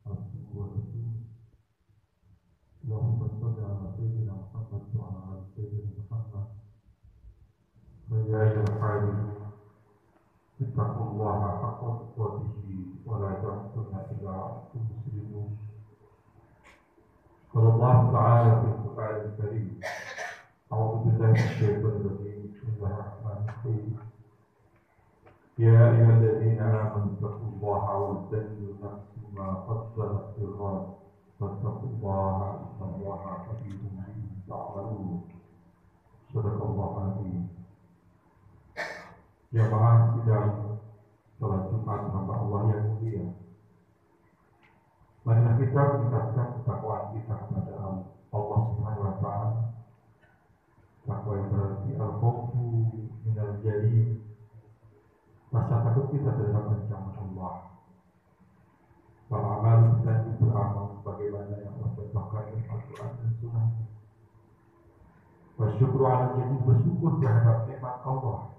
عبده ورسوله اللهم صل على سيدنا محمد وعلى آل سيدنا محمد فيا أيها الحاجون اتقوا الله حق تقاته ولا تموتن إلا وأنتم مسلمون. قال الله تعالى في القرآن الكريم: أعوذ بالله من الشيطان الرجيم. بسم الله الرحمن الرحيم. يا أيها الذين آمنوا اتقوا الله ولتنظر نفس ما قدمت لغد واتقوا الله إن الله خبير بما تعملون. صدق الله العظيم. Jamaah sidang salat Jumat hamba Allah yang mulia, marilah kita meningkatkan ketakwaan kita kepada Allah Subhanahu wa Ta'ala. Takwa yang berarti al-khawfu minal jalil, rasa takut kita terhadap ancaman Allah. Beramal kita itu beramal sebagaimana yang Allah contohkan dalam Al-Quran dan Sunnah. Bersyukur ala jadi bersyukur terhadap nikmat Allah.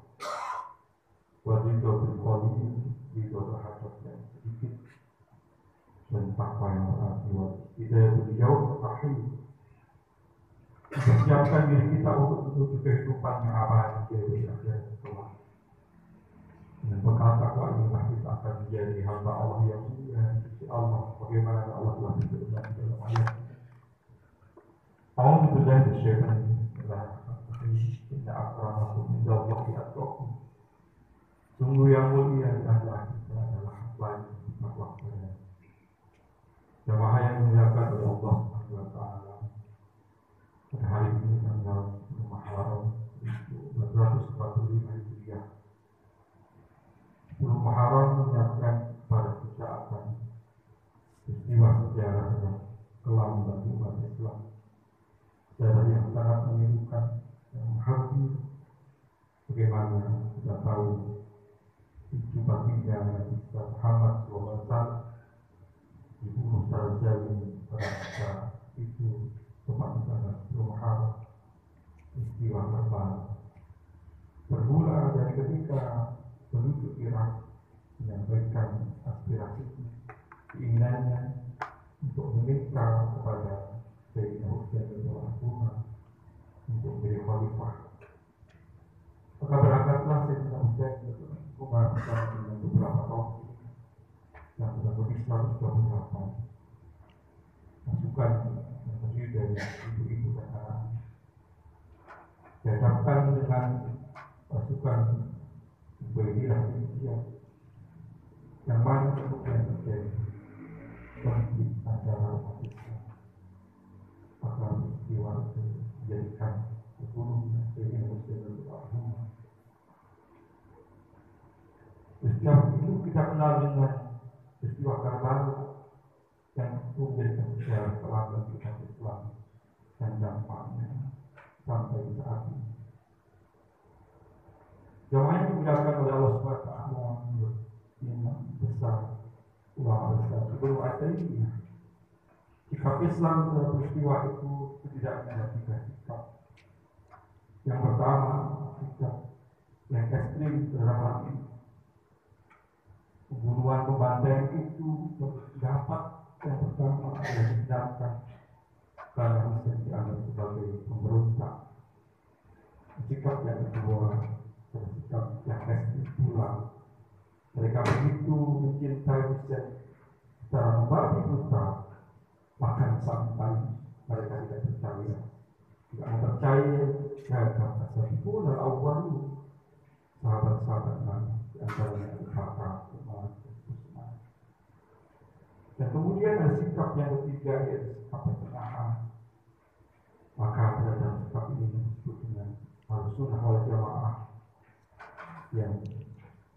Wadidha bil-qalil, ridha terhadap yang sedikit, dan takwa yang berarti wadidha bil-yawm rahim, mempersiapkan diri kita untuk menuju kehidupan yang abadi di akhirat kelak. Dan bekal takwa inilah kita akan menjadi hamba Allah yang mulia di sisi Allah, bagaimana Allah telah berfirman dalam ayat: A'udzu billahi minasyaitonir rajim. Inna akramakum indallahi atqakum. Sungguh yang mulia di antara kita adalah hamba yang bertakwa kepada jamaah yang dimuliakan oleh Allah Subhanahu wa Ta'ala. Pada hari ini tanggal 10 Muharram 1445 Hijriah, 10 Muharram mengingatkan pada kita akan peristiwa sejarah yang kelam bagi umat Islam, sejarah yang sangat memilukan dan mengharukan. Bagaimana kita tahu itu baginda Nabi Muhammad SAW dibunuh secara zalim pada masa itu, tepat di tanggal 10 Muharram. Peristiwa Karbala bermula dari ketika penduduk Irak menyampaikan aspirasinya, keinginannya untuk meminta kepada Sayyidina Husain radhiyallahu anhu untuk menjadi khalifah. Maka berangkatlah Sayyidina Husain bersama dengan beberapa tokoh yang sudah berislam 128 pasukan yang terdiri dari ibu-ibu dan anak, dihadapkan dengan pasukan Ubaidillah bin Ziyad, yang mana kemudian terjadi konflik antara umat Islam. Maka peristiwa itu menjadikan terbunuhnya Sayyidina Husain radhiyallahu anhu. Peristiwa itu kita kenal dengan peristiwa Karbala yang menjadi sejarah kelam bagi umat Islam dan dampaknya sampai saat ini. Jamaah yang dimuliakan oleh Allah SWT menurut imam besar, ulama besar sebelum ada ini, sikap Islam dalam peristiwa itu setidaknya ada 3 sikap. Yang pertama, sikap yang ekstrim terhadap hal ini. Pembunuhan pembantaian itu dapat yang pertama adalah dihindarkan karena Husain dianggap sebagai pemberontak. Sikap yang kedua, sikap yang ekstrim pula. Mereka begitu mencintai Husain secara membabi buta, bahkan sampai mereka tidak percaya, terhadap ashabul awal, sahabat-sahabat Nabi, di antaranya Abu Bakar, Umar, dan Utsman. Dan kemudian ada sikap yang ketiga, yaitu sikap pertengahan. Maka dalam sikap ini disebut dengan Ahlussunnah wal Jamaah, yang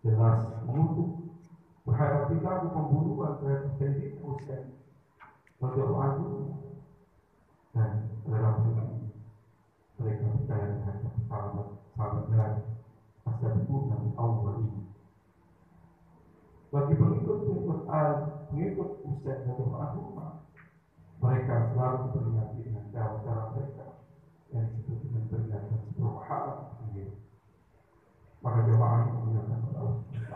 jelas mengutuk berhadapi perilaku pembunuhan terhadap Sayyidina Husain radhiyallahu anhu, dan dalam hal ini mereka percaya terhadap sahabat Nabi, ashabul Nabi awal ini. Bagi pengikut Husain radhiyallahu anhu, mereka selalu memperingati dengan cara-cara mereka yang disebut dengan peringatan 10 Muharram. Maka jemaah yang menggunakan Allah SWT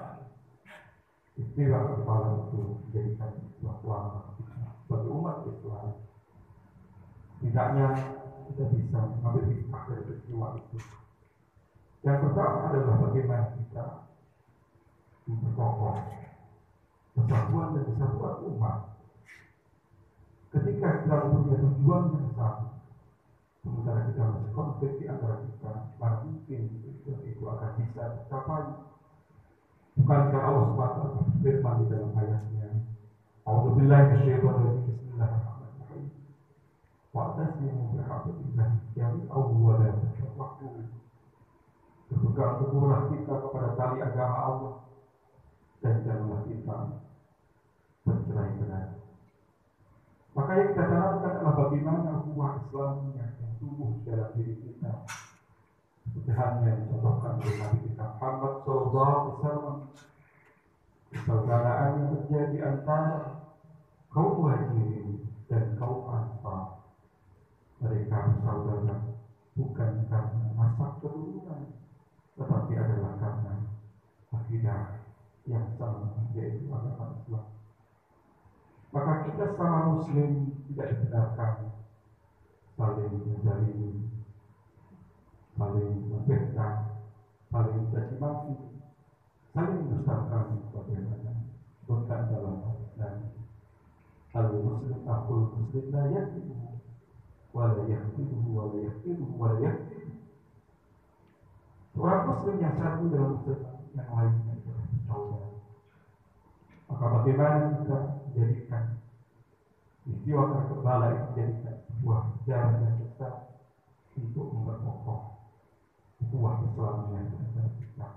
istilah kepala itu menjadikan sebuah ulama bagi umat Islam. Tidaknya kita bisa mengambil hikmah dari peristiwa itu. Yang pertama adalah bagaimana kita memperkokoh persatuan dan kesatuan umat. Ketika kita punya tujuan yang sama, sementara kita masih konflik di antara kita, maka mungkin itu akan bisa tercapai. Bukankah Allah SWT berfirman di dalam ayatnya, A'udzubillahi minasyaitonir rajim, Bismillahirrahmanirrahim. Wa'tasimu bihablillahi jami'an wa la tafarraqu. Berpegang teguhlah kita kepada tali agama Allah dan janganlah kita bercerai-berai. Maka yang kita tanamkan adalah bagaimana ukhuwah Islamiyah yang tumbuh dalam diri kita. Seperti halnya yang dicontohkan oleh Nabi kita Muhammad SAW, persaudaraan yang terjadi antara kaum Muhajirin dan kaum Ansar. Mereka bersaudara bukan karena nasab keturunan, tetapi adalah karena akidah yang sama, yaitu agama Islam. Maka kita sama Muslim tidak dibenarkan saling menjalin, saling memfitnah, saling mencaci maki, saling mendustakan bagaimana bukan dalam dan al-muslim akul muslim la yaktibuhu wa la yaktibuhu wa la yaktibuhu wa la yaktibuhu. Orang Muslim yang satu dalam Muslim yang lainnya adalah bersaudara. Maka bagaimana kita menjadikan peristiwa Karbala itu menjadikan sebuah jalan yang besar untuk memperkokoh ukhuwah Islamiyah di antara kita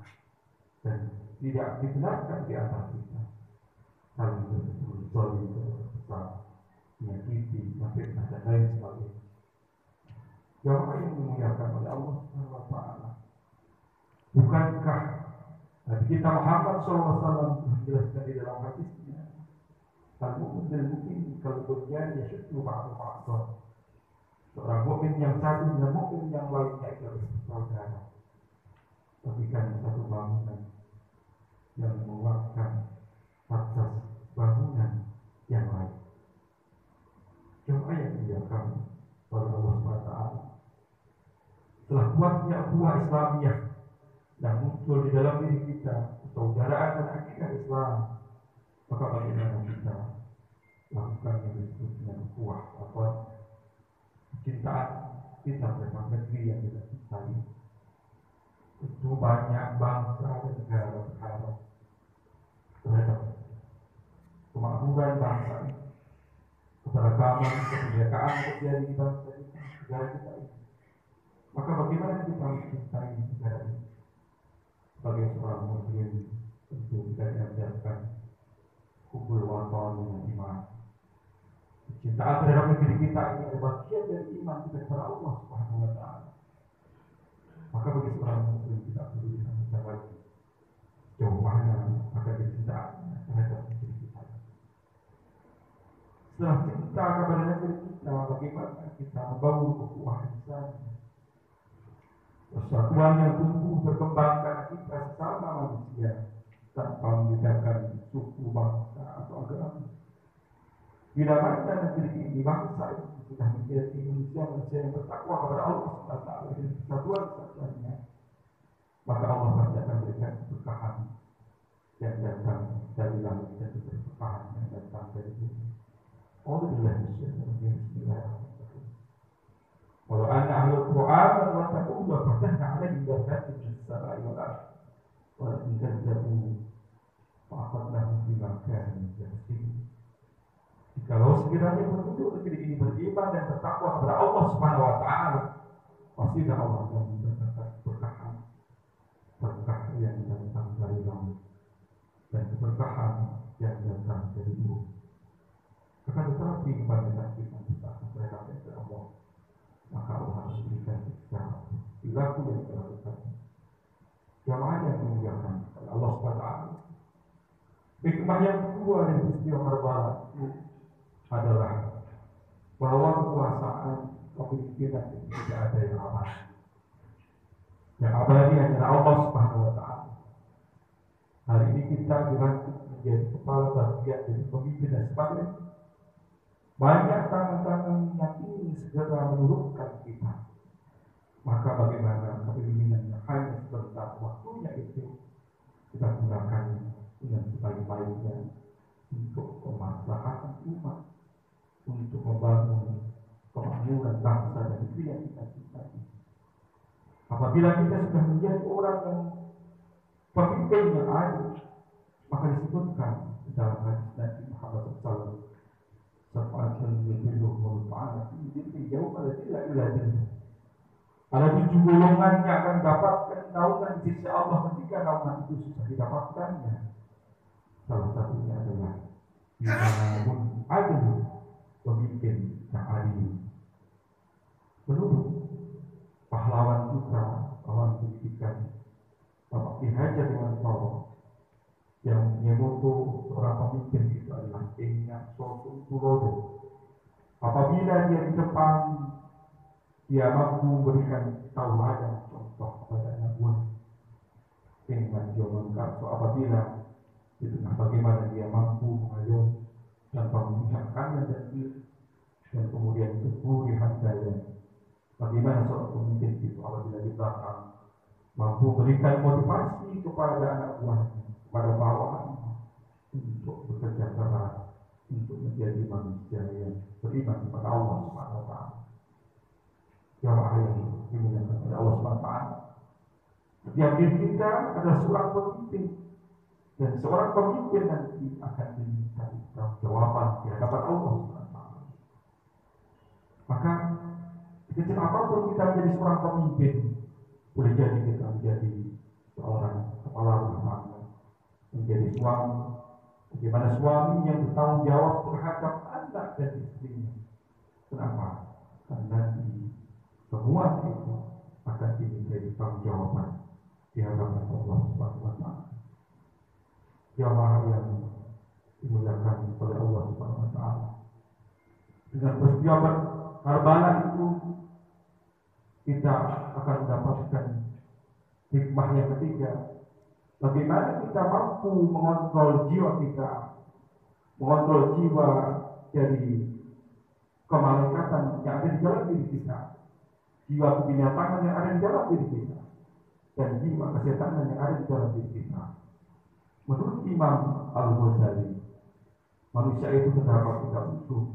dan tidak dibenarkan di antara kita saling berzolim, berbesar, menyakiti, memfitnah dan lain sebagainya. Jamaah yang dimuliakan oleh Allah SWT, bukankah Nabi kita Muhammad SAW menjelaskan di dalam hadisnya, al-mu'min dan mukmin kalau berjalan yashuddu ba'du ba'dan. Seorang mukmin yang satu dengan mukmin yang lainnya itu harus bersaudara. Bagikan satu bangunan yang menguatkan atas bangunan yang lain. Cuma yang diakan oleh Allah SWT. Setelah kuatnya ukhuwah Islamiyah yang muncul di dalam diri kita, persaudaraan dan akidah Islam, maka bagaimana kita lakukan yang disebut dengan ukhuwah atau kecintaan kita terhadap negeri yang kita cintai. Itu banyak bangsa dan negara berharap terhadap kemakmuran bangsa ini, keberagaman, kebinekaan yang terjadi di bangsa ini, negara kita ini. Maka bagaimana kita mencintai negara ini? Sebagai seorang Muslim, tentu kita diajarkan hubul waton dengan iman. Cintaan terhadap negeri kita ini adalah bagian dari iman kita kepada Allah Subhanahu wa Ta'ala. Maka bagi seorang Muslim tidak perlu ditanya lagi jauh mana akan kecintaannya terhadap negeri kita. Setelah cinta kepada negeri kita, bagaimana kita membangun ukhuwah Islam, persatuan yang tumbuh berkembang karena kita sesama manusia tanpa membedakan suku, bangsa atau agama. Bila mana negeri ini, bangsa ini sudah menjadi manusia yang bertakwa kepada Allah SWT dan kesatuan-kesatuannya, maka Allah pasti akan berikan keberkahan yang datang dari langit dan keberkahan yang datang dari bumi. Bismillahirrahmanirrahim. Walau anna ahlul Qur'an wa taqulu wa fatahna 'alaihim barakatin minas sama'i wal ardh wa in kadzabu fa akhadnahum bima kanu yaksibun. Kalau sekiranya penduduk negeri ini beriman dan bertakwa kepada Allah Subhanahu wa Ta'ala, pasti Allah akan memberikan keberkahan, berkah yang datang dari langit dan keberkahan yang datang dari bumi. Akan tetapi kebanyakan kita bertakwa kepada Allah, maka Allah harus berikan secara perilaku yang dilakukan. Jamaah yang dimuliakan oleh Allah Subhanahu wa Ta'ala. Hikmah yang kedua dari peristiwa Karbala adalah bahwa kekuasaan kepemimpinan itu tidak ada yang abadi. Yang abadi hanyalah Allah Subhanahu wa Ta'ala. Hari ini kita dilantik menjadi kepala bagian dari pemimpin dan sebagainya. Banyak tangan-tangan yang ingin segera menurunkan kita. Maka bagaimana kepemimpinan yang hanya sebentar waktunya itu kita gunakan dengan sebaik-baiknya untuk kemaslahatan umat, untuk membangun kemakmuran bangsa dan negeri yang kita cintai. Apabila kita sudah menjadi orang yang pemimpin yang adil, maka disebutkan dalam hadis Nabi Muhammad SAW, "Safa'atun yudhilluhu Allahu ta'ala fi dhillihi yawma la dhilla illa dhilluh." Ada 7 golongan yang akan dapatkan naungan di sisi Allah ketika naungan itu susah didapatkannya. Salah satunya adalah imamun adil, pemimpin yang adil. Menurut pahlawan kita, pahlawan pendidikan Bapak Ki Hajar Dewantara, yang menyemoto seorang pemimpin itu adalah ingat suatu tulodo. Apabila dia di depan, dia mampu memberikan tauladan contoh kepada anak buah. Ingat dia mengkata apabila di tengah bagaimana dia mampu mengayomi tanpa memihak kanan dan kiri, dan kemudian teguh di hatinya. Bagaimana seorang pemimpin itu apabila di belakang mampu memberikan motivasi kepada anak buahnya, kepada bawahannya untuk bekerja keras, untuk menjadi manusia yang beriman kepada Allah Subhanahu wa Ta'ala. Jamaah yang dimuliakan oleh Allah Subhanahu wa Ta'ala. Setiap diri kita adalah seorang pemimpin, dan seorang pemimpin nanti akan diminta jawaban di hadapan Allah Subhanahu wa Ta'ala. Maka sekecil apapun kita menjadi seorang pemimpin, boleh jadi kita menjadi seorang kepala rumah tangga, menjadi suami, bagaimana suami yang bertanggung jawab terhadap anak dan istrinya. Kenapa? Karena semua itu akan dimintai pertanggungjawaban di hadapan Allah Subhanahu wa Ta'ala. Jamaah yang dimuliakan oleh Allah Subhanahu wa Ta'ala, dengan peristiwa Karbala itu kita akan mendapatkan hikmah yang ketiga. Bagaimana kita mampu mengontrol jiwa kita, mengontrol jiwa dari kemalaikatan yang ada di dalam diri kita, jiwa kebinatangan yang ada di dalam diri kita, dan jiwa kesetanan yang ada di dalam diri kita. Menurut Imam Al-Ghazali, manusia itu terdapat 3 unsur.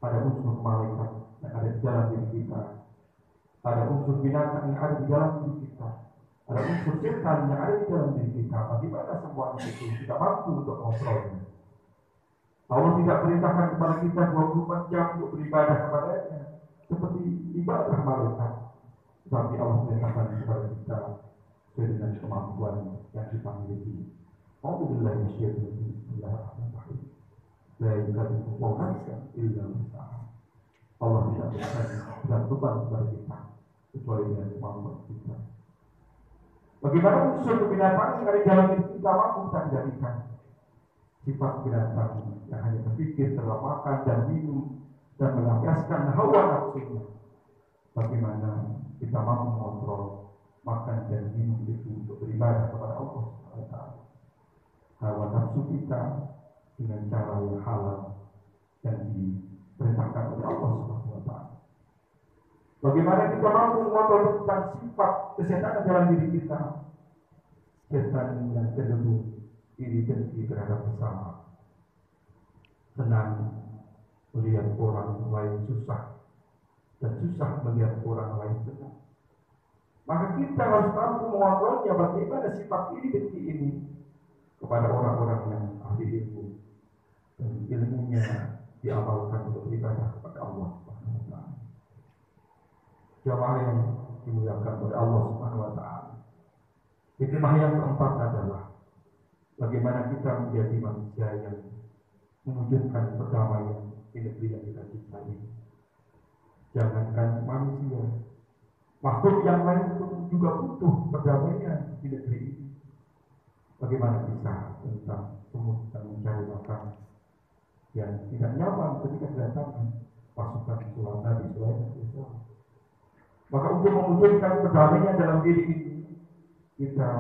Ada unsur malaikat yang ada di dalam diri kita, ada unsur binatang yang ada di dalam diri kita, ada unsur setan yang ada di dalam diri kita. Bagaimana semua itu kita mampu untuk mengontrolnya? Allah tidak perintahkan kepada kita 24 jam untuk beribadah kepadanya seperti ibadah malaikat, tapi Allah perintahkan kepada kita sesuai dengan kemampuan yang kita miliki. Alhamdulillah ya syaitan, bismillahirrahmanirrahim. La yukallifu Allahu nafsan illa wus'aha. Allah tidak berikan beban kepada kita kecuali dengan kemampuan kita. Bagaimana unsur kebinatangan yang ada di dalam diri kita mampu kita kendalikan? Sifat binatang yang hanya berpikir terlalu makan dan minum dan melampiaskan hawa nafsunya. Bagaimana kita mampu mengontrol makan dan minum itu untuk beribadah kepada Allah SWT. Hawa nafsu kita dengan cara yang halal dan diperintahkan oleh Allah SWT. Bagaimana kita mampu mengontrol tentang sifat kesehatan dalam diri kita? Setan yang cenderung iri dengki terhadap sesama, senang melihat orang lain susah dan susah melihat orang lain senang. Maka kita harus mampu mengontrolnya. Bagaimana sifat iri dengki ini kepada orang-orang yang ahli ilmu dan ilmunya diamalkan untuk beribadah kepada Allah Subhanahu wa Ta'ala. Jamaah yang dimuliakan oleh Allah Subhanahu wa Ta'ala. Hikmah yang keempat adalah bagaimana kita menjadi manusia yang mewujudkan perdamaian di negeri yang kita cintai. Jangankan manusia, makhluk yang lain pun juga butuh perdamaian di negeri ini. Bagaimana kisah tentang semut yang mencari makan yang tidak nyaman ketika kedatangan pasukan Sulaiman Nabi Sulaiman. Maka untuk mewujudkan perdamaian dalam diri ini, kita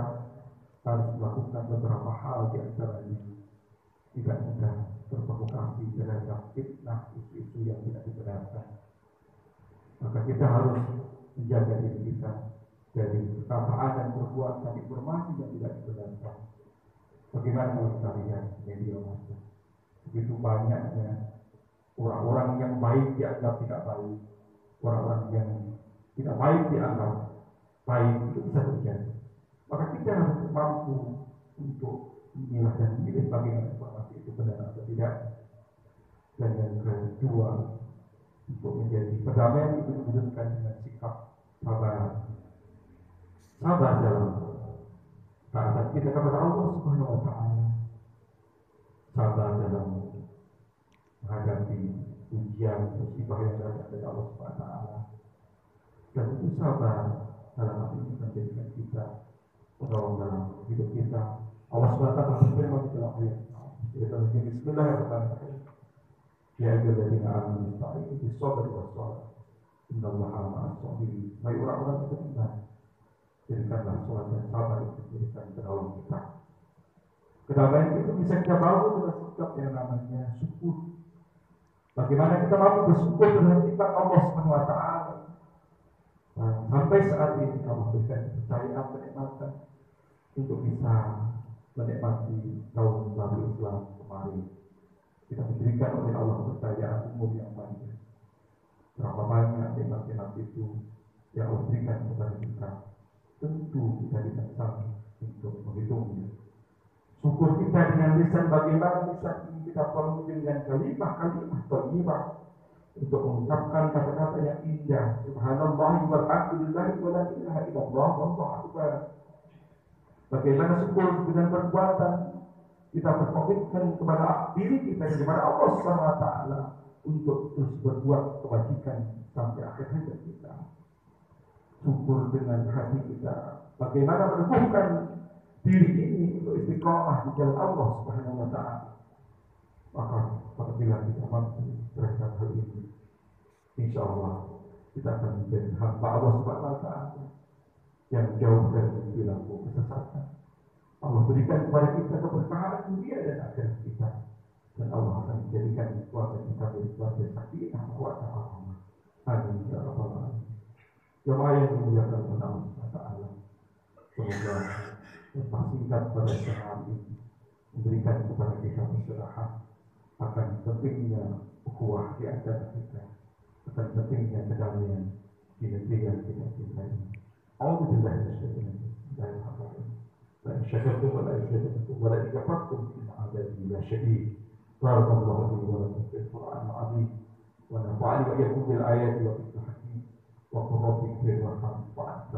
harus melakukan beberapa hal di antaranya tidak mudah terprovokasi terhadap fitnah isu-isu yang tidak dibenarkan. Maka kita harus menjaga diri kita dari perkataan dan perbuatan informasi yang tidak dibenarkan. Bagaimana kalau kita lihat media massa? Begitu banyaknya orang-orang yang baik dianggap tidak baik, orang-orang yang tidak baik dianggap baik, itu bisa terjadi. Maka kita harus mampu untuk memilah dan memilih bagaimana informasi itu benar atau tidak. Dan yang kedua, untuk menjadi perdamaian itu diwujudkan dengan sikap sabar. Sabar dalam taat kita kepada Allah Subhanahu wa taala. Sabar dalam menghadapi ujian musibah yang datang dari Allah Subhanahu wa taala. Dan itu sabar dalam hal ini menjadikan kita penolong dalam hidup kita. Allah Subhanahu wa taala berfirman di dalam ayat Bismillahirrahmanirrahim. Ya ayyuhalladzina amanu ista'inu bis-sabri was-salah. Innallaha ma'as sabirin. Hai orang-orang yang beriman, jadikanlah salat dan sabar untuk memberikan penolong kita. Kedamaian itu bisa kita bangun dengan sikap yang namanya syukur. Bagaimana kita mampu bersyukur dengan nikmat Allah Subhanahu wa taala. Sampai saat ini Allah berikan kepercayaan kenikmatan untuk bisa menikmati tahun baru Islam kemarin. Kita diberikan oleh Allah kepercayaan umur yang panjang. Berapa banyak nikmat-nikmat itu yang Allah berikan kepada kita. Tentu kita tidak sanggup untuk menghitungnya. Syukur kita dengan lisan, bagaimana lisan ini kita perlu dengan kalimah-kalimah thayyibah untuk mengucapkan kata-kata yang indah. Subhanallah walhamdulillah wa la ilaha illallah wallahu akbar. Bagaimana syukur dengan perbuatan kita berkomitmen kepada diri kita kepada Allah Subhanahu wa taala untuk terus berbuat kebajikan sampai akhir hayat kita. Syukur dengan hati kita, bagaimana meneguhkan diri ini untuk istiqamah di jalan Allah Subhanahu wa taala. Maka apabila kita mampu terhadap hal ini, insyaallah kita akan menjadi hamba Allah Subhanahu wa taala yang jauh dari perilaku kesesatan. Allah berikan kepada kita keberkahan dunia dan akhirat kita, dan Allah akan menjadikan keluarga kita menjadi keluarga sakinah mawaddah warahmah. Amin ya rabbal alamin. Jemaah yang dimuliakan oleh Allah Subhanahu wa taala, semoga lepas singkat pada saat ini memberikan kepada kita pencerahan akan pentingnya ukhuwah di antara kita, akan pentingnya kedamaian di negeri yang kita cintai. Alhamdulillah فإن شكرتم ولا أزيدنكم ولئن كفرتم إن عذابي لشديد. بارك الله لي ولكم في القرآن العظيم ونفعني وإياكم بالآيات والذكر الحكيم وقل رب اغفر وارحم وأنت